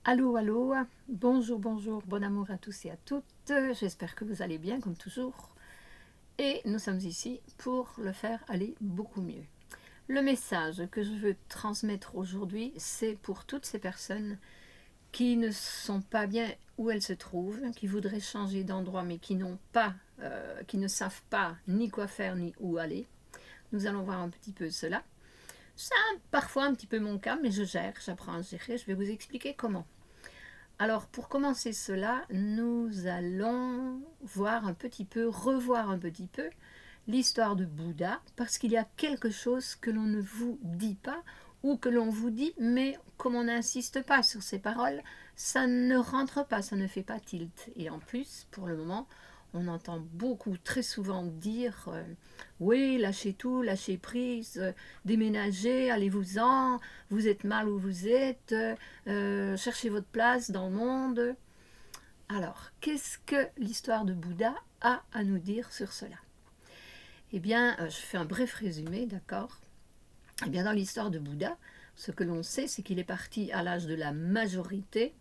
Allô, allô, bonjour, bonjour, bon amour à tous et à toutes. J'espère que vous allez bien comme toujours. Et nous sommes ici pour le faire aller beaucoup mieux. Le message que je veux transmettre aujourd'hui, c'est pour toutes ces personnes qui ne sont pas bien où elles se trouvent, qui voudraient changer d'endroit mais qui n'ont pas, qui ne savent pas ni quoi faire ni où aller. Nous allons voir un petit peu cela. C'est parfois un petit peu mon cas, mais je gère, j'apprends à gérer. Je vais vous expliquer comment. Alors, pour commencer cela, nous allons voir un petit peu, revoir un petit peu l'histoire de Bouddha, parce qu'il y a quelque chose que l'on ne vous dit pas, ou que l'on vous dit, mais comme on n'insiste pas sur ces paroles, ça ne rentre pas, ça ne fait pas tilt. Et en plus, pour le moment, on entend beaucoup, très souvent dire oui, lâchez tout, lâchez prise, déménagez, allez-vous-en, vous êtes mal où vous êtes, cherchez votre place dans le monde. Alors, qu'est-ce que l'histoire de Bouddha a à nous dire sur cela? Eh bien, je fais un bref résumé, d'accord? Eh bien, dans l'histoire de Bouddha, ce que l'on sait, c'est qu'il est parti à l'âge de la majorité.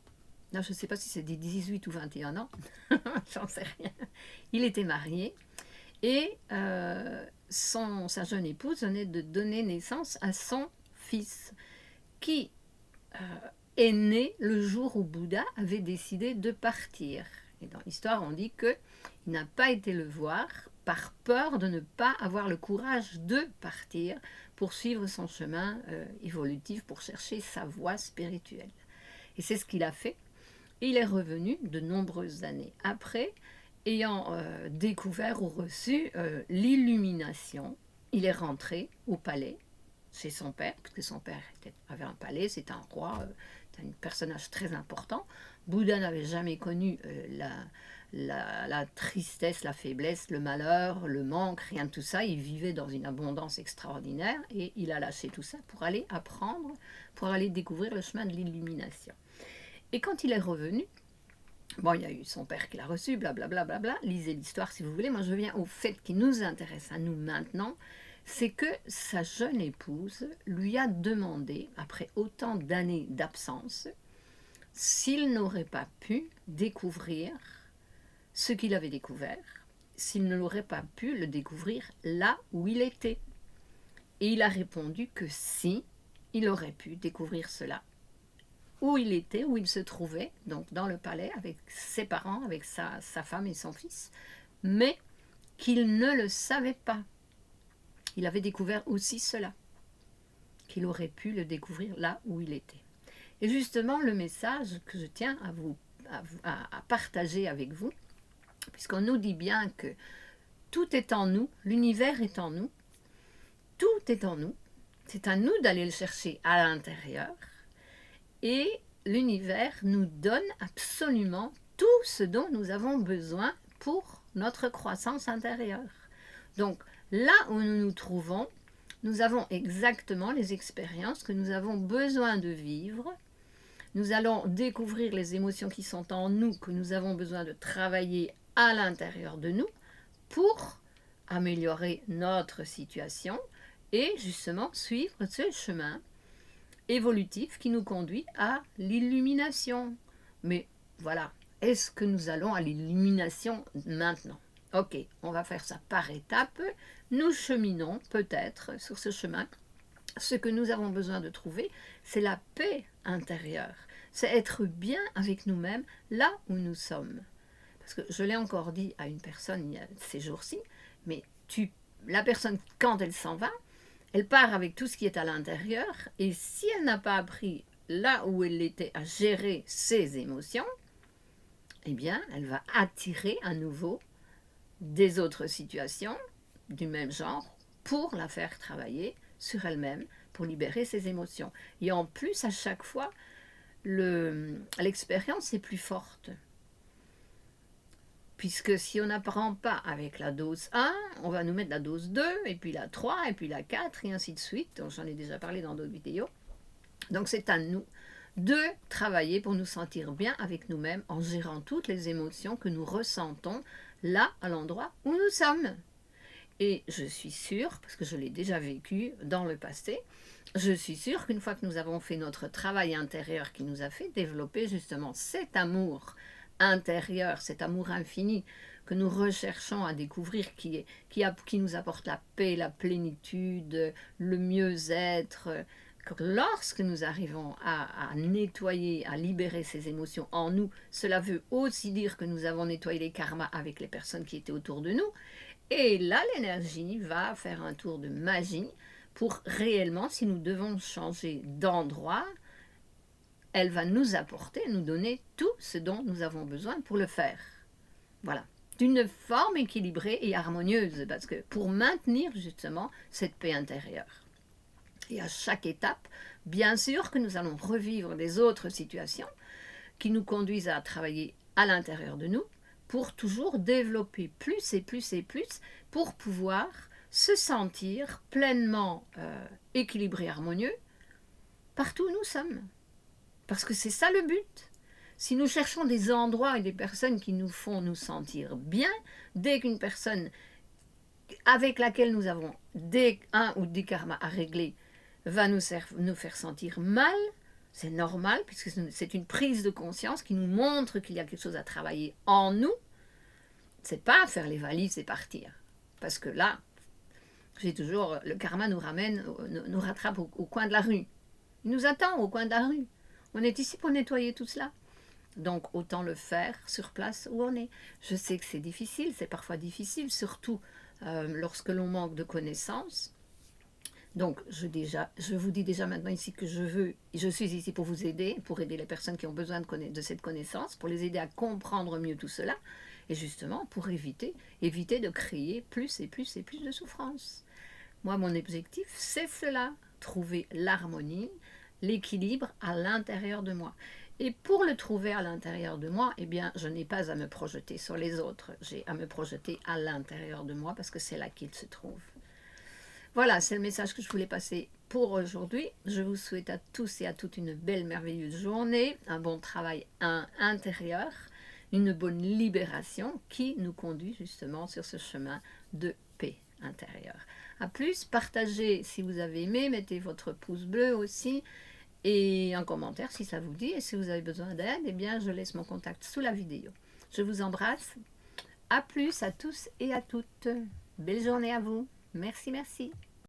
Là, je ne sais pas si c'est des 18 ou 21 ans, j'en sais rien. Il était marié et sa jeune épouse venait de donner naissance à son fils, qui est né le jour où Bouddha avait décidé de partir. Et dans l'histoire, on dit qu'il n'a pas été le voir par peur de ne pas avoir le courage de partir pour suivre son chemin évolutif, pour chercher sa voie spirituelle. Et c'est ce qu'il a fait. Et il est revenu de nombreuses années après, ayant découvert ou reçu l'illumination. Il est rentré au palais chez son père, parce que son père avait un palais, c'est un roi, un personnage très important. Bouddha n'avait jamais connu la tristesse, la faiblesse, le malheur, le manque, rien de tout ça. Il vivait dans une abondance extraordinaire et il a lâché tout ça pour aller apprendre, pour aller découvrir le chemin de l'illumination. Et quand il est revenu, bon, il y a eu son père qui l'a reçu, blablabla, bla, bla, bla. Lisez l'histoire si vous voulez. Moi, je viens au fait qui nous intéresse à nous maintenant, c'est que sa jeune épouse lui a demandé, après autant d'années d'absence, s'il n'aurait pas pu découvrir ce qu'il avait découvert, s'il ne l'aurait pas pu le découvrir là où il était. Et il a répondu que si, il aurait pu découvrir cela où il était, où il se trouvait, donc dans le palais avec ses parents, avec sa femme et son fils, mais qu'il ne le savait pas. Il avait découvert aussi cela, qu'il aurait pu le découvrir là où il était. Et justement, le message que je tiens à partager avec vous, puisqu'on nous dit bien que tout est en nous, l'univers est en nous, tout est en nous, c'est à nous d'aller le chercher à l'intérieur, et l'univers nous donne absolument tout ce dont nous avons besoin pour notre croissance intérieure. Donc là où nous nous trouvons, nous avons exactement les expériences que nous avons besoin de vivre. Nous allons découvrir les émotions qui sont en nous, que nous avons besoin de travailler à l'intérieur de nous pour améliorer notre situation et justement suivre ce chemin évolutif qui nous conduit à l'illumination. Mais voilà, est-ce que nous allons à l'illumination maintenant? Ok, on va faire ça par étapes. Nous cheminons peut-être sur ce chemin. Ce que nous avons besoin de trouver, c'est la paix intérieure. C'est être bien avec nous-mêmes là où nous sommes. Parce que je l'ai encore dit à une personne il y a ces jours-ci, mais la personne, quand elle s'en va, elle part avec tout ce qui est à l'intérieur, et si elle n'a pas appris là où elle était à gérer ses émotions, eh bien, elle va attirer à nouveau des autres situations du même genre pour la faire travailler sur elle-même, pour libérer ses émotions. Et en plus, à chaque fois, l'expérience est plus forte. Puisque si on n'apprend pas avec la dose 1, on va nous mettre la dose 2, et puis la 3, et puis la 4, et ainsi de suite. Donc, j'en ai déjà parlé dans d'autres vidéos. Donc c'est à nous de travailler pour nous sentir bien avec nous-mêmes en gérant toutes les émotions que nous ressentons là, à l'endroit où nous sommes. Et je suis sûre, parce que je l'ai déjà vécu dans le passé, je suis sûre qu'une fois que nous avons fait notre travail intérieur qui nous a fait développer justement cet amour intérieur, cet amour infini que nous recherchons à découvrir, qui nous apporte la paix, la plénitude, le mieux-être, que lorsque nous arrivons à nettoyer, à libérer ces émotions en nous, cela veut aussi dire que nous avons nettoyé les karmas avec les personnes qui étaient autour de nous. Et là, l'énergie va faire un tour de magie pour réellement, si nous devons changer d'endroit, elle va nous apporter, nous donner tout ce dont nous avons besoin pour le faire. Voilà, d'une forme équilibrée et harmonieuse, parce que pour maintenir justement cette paix intérieure. Et à chaque étape, bien sûr que nous allons revivre des autres situations qui nous conduisent à travailler à l'intérieur de nous pour toujours développer plus et plus et plus pour pouvoir se sentir pleinement équilibré, harmonieux partout où nous sommes. Parce que c'est ça le but. Si nous cherchons des endroits et des personnes qui nous font nous sentir bien, dès qu'une personne avec laquelle nous avons un ou des karmas à régler va nous faire sentir mal, c'est normal, puisque c'est une prise de conscience qui nous montre qu'il y a quelque chose à travailler en nous. C'est pas faire les valises et partir. Parce que là, j'ai toujours, le karma nous ramène, nous rattrape au coin de la rue. Il nous attend au coin de la rue. On est ici pour nettoyer tout cela. Donc autant le faire sur place où on est. Je sais que c'est difficile, c'est parfois difficile, surtout lorsque l'on manque de connaissances. Donc je vous dis déjà maintenant ici que je suis ici pour vous aider, pour aider les personnes qui ont besoin de cette connaissance, pour les aider à comprendre mieux tout cela, et justement pour éviter de créer plus et plus et plus de souffrance. Moi, mon objectif, c'est cela, trouver l'harmonie, l'équilibre à l'intérieur de moi. Et pour le trouver à l'intérieur de moi, eh bien, je n'ai pas à me projeter sur les autres, j'ai à me projeter à l'intérieur de moi parce que c'est là qu'il se trouve. Voilà, c'est le message que je voulais passer pour aujourd'hui. Je vous souhaite à tous et à toutes une belle, merveilleuse journée, un bon travail intérieur, une bonne libération qui nous conduit justement sur ce chemin de paix intérieure. A plus, partagez si vous avez aimé, mettez votre pouce bleu aussi et un commentaire si ça vous dit. Et si vous avez besoin d'aide, eh bien, je laisse mon contact sous la vidéo. Je vous embrasse. A plus à tous et à toutes. Belle journée à vous. Merci, merci.